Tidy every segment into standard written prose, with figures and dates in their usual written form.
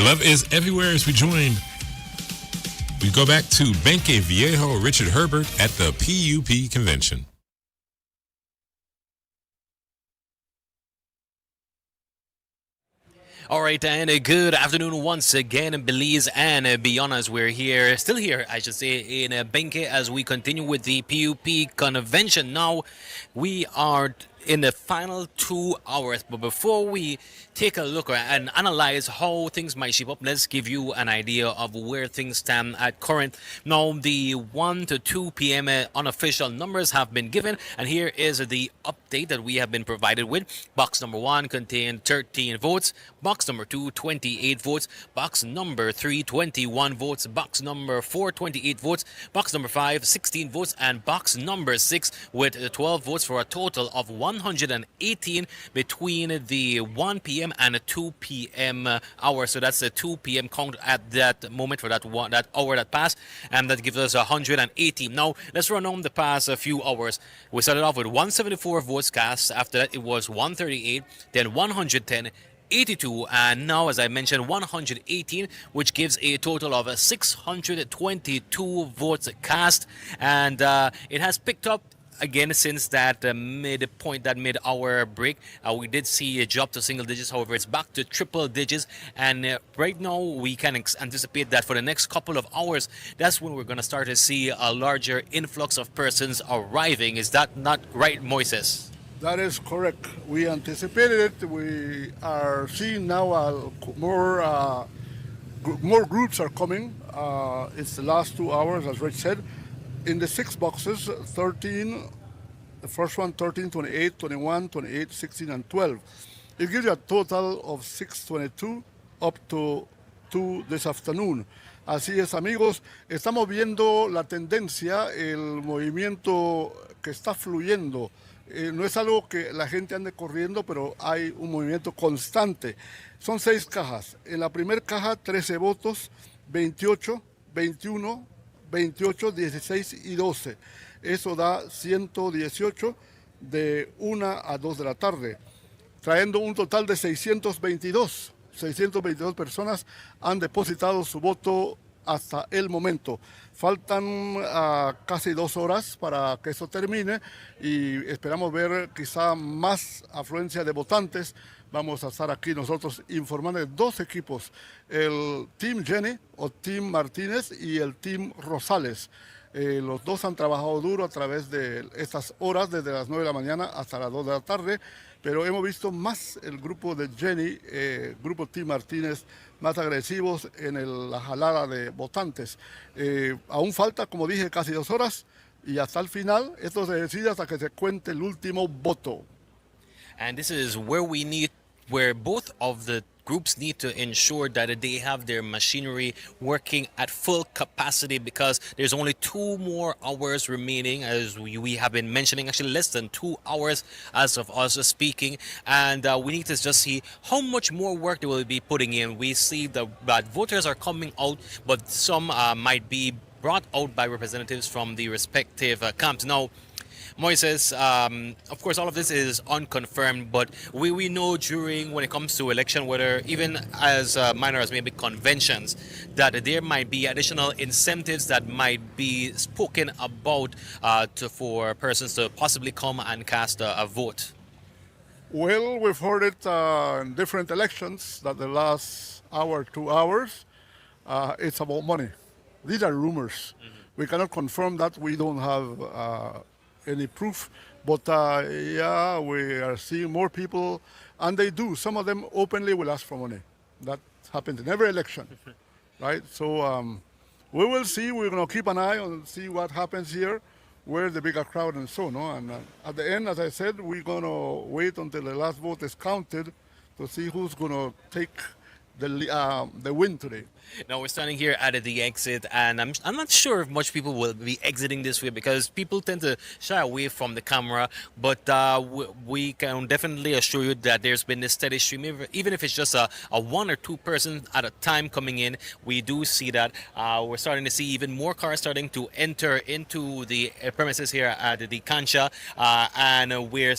love is everywhere as we go back to Benque Viejo Richard Herbert at the PUP convention. All right, and a good afternoon once again, Belize and beyond, as we're still here, I should say, in Benque as we continue with the PUP convention. Now, we are in the final 2 hours, but before we take a look and analyze how things might shape up, let's give you an idea of where things stand at current. Now, the 1 to 2 p.m. Unofficial numbers have been given, and here is the update that we have been provided with. Box number 1 contained 13 votes, box number 2, 28 votes, box number 3, 21 votes, box number 4, 28 votes, box number 5, 16 votes, and box number 6 with 12 votes for a total of 118 between the 1 p.m. and 2 p.m. hour. So that's a 2 p.m. count at that moment for that hour that passed, and that gives us 180. Now, let's run on the past few hours. We started off with 174 votes cast. After that, it was 138, then 110, 82, and now, as I mentioned, 118, which gives a total of 622 votes cast, and it has picked up again since that mid-hour break. We did see a drop to single digits. However, it's back to triple digits, and right now we can anticipate that for the next couple of hours, that's when we're going to start to see a larger influx of persons arriving. Is that not right, Moises? That is correct. We anticipated it. We are seeing now more groups are coming. It's the last 2 hours, as Rich said. In the 6 boxes, 13, the first one, 13, 28, 21, 28, 16, and 12. It gives you a total of 622 up to 2 this afternoon. Así es, amigos, estamos viendo la tendencia, el movimiento que está fluyendo. No es algo que la gente ande corriendo, pero hay un movimiento constante. Son 6 cajas. En la primera caja, 13 votos, 28, 21, 28, 16 y 12. Eso da 118 de 1 a 2 de la tarde, trayendo un total de 622. 622 personas han depositado su voto hasta el momento. Faltan casi 2 horas para que eso termine y esperamos ver quizá más afluencia de votantes. Vamos a estar aquí nosotros informando de 2 equipos, el Team Jenny o Team Martínez y el Team Rosales. Los 2 han trabajado duro a través de estas horas, desde las 9 de la mañana hasta las 2 de la tarde, pero hemos visto más el grupo de Jenny, grupo Team Martínez, más agresivos en la jalada de votantes. Aún falta, como dije, casi 2 horas y hasta el final esto se decide hasta que se cuente el último voto. And this is where both of the groups need to ensure that they have their machinery working at full capacity, because there's only 2 more hours remaining, as we have been mentioning, actually less than 2 hours as of us speaking, and we need to just see how much more work they will be putting in. We see that voters are coming out, but some might be brought out by representatives from the respective camps. Now, Moises, of course, all of this is unconfirmed, but we know when it comes to election, whether even as minor as maybe conventions, that there might be additional incentives that might be spoken about for persons to possibly come and cast a vote. Well, we've heard it in different elections that the last hour, 2 hours, it's about money. These are rumors. Mm-hmm. We cannot confirm that. We don't have any proof, but yeah, we are seeing more people, and they do. Some of them openly will ask for money. That happens in every election, right? So we will see. We're going to keep an eye on see what happens here, where the bigger crowd and so on. And at the end, as I said, we're going to wait until the last vote is counted to see who's going to take the win today. Now we're standing here at the exit, and I'm not sure if much people will be exiting this way, because people tend to shy away from the camera, but we can definitely assure you that there's been a steady stream, even if it's just a 1 or 2 person at a time coming in. We do see that. We're starting to see even more cars starting to enter into the premises here at the cancha, and we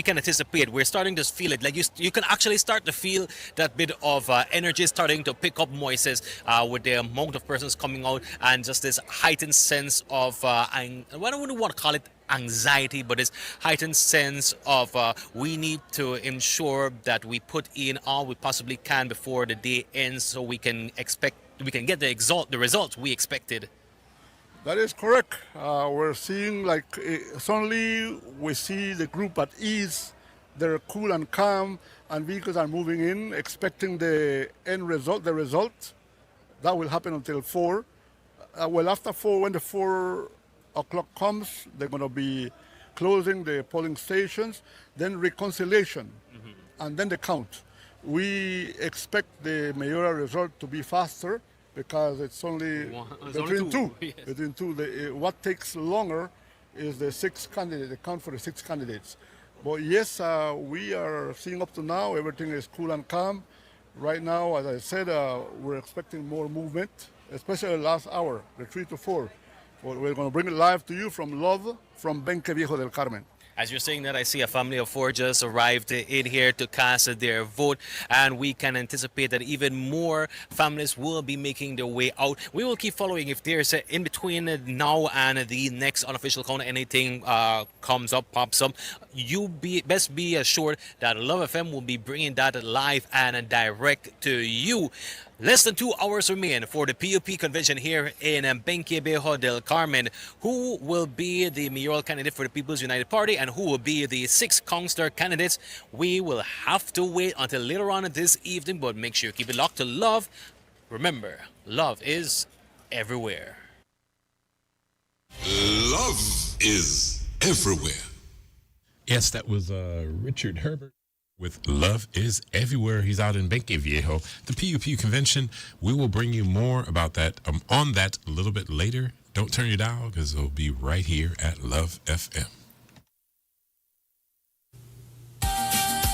can anticipate. We're starting to feel it. Like you can actually start to feel that bit of energy starting to pick up, Moises, with the amount of persons coming out and just this heightened sense of, I don't want to call it anxiety, but this heightened sense of we need to ensure that we put in all we possibly can before the day ends, so we can get the results we expected. That is correct. We're seeing like suddenly we see the group at ease. They're cool and calm, and vehicles are moving in, expecting the end result, the result. That will happen until 4. Well, after 4, when the 4 o'clock comes, they're going to be closing the polling stations, then reconciliation, and then the count. We expect the mayoral result to be faster because it's only between two. Yes. Between two. What takes longer is the 6 candidates, the count for the 6 candidates. But yes, we are seeing up to now, everything is cool and calm. Right now, as I said, we're expecting more movement, especially the last hour, the 3 to 4. Well, we're going to bring it live to you from Love, from Benque Viejo del Carmen. As you're saying that, I see a family of 4 just arrived in here to cast their vote, and we can anticipate that even more families will be making their way out. We will keep following if there's in between now and the next unofficial count, anything comes up, pops up. Best be assured that Love FM will be bringing that live and direct to you. Less than 2 hours remain for the PUP convention here in Benque Viejo del Carmen. Who will be the mayoral candidate for the People's United Party and who will be the 6 councillor candidates? We will have to wait until later on this evening, but make sure you keep it locked to Love. Remember, love is everywhere. Love is everywhere. Yes, that was Richard Herbert with Love is Everywhere. He's out in Benque Viejo, the PUP convention. We will bring you more about that on that a little bit later. Don't turn your dial because it'll be right here at Love FM.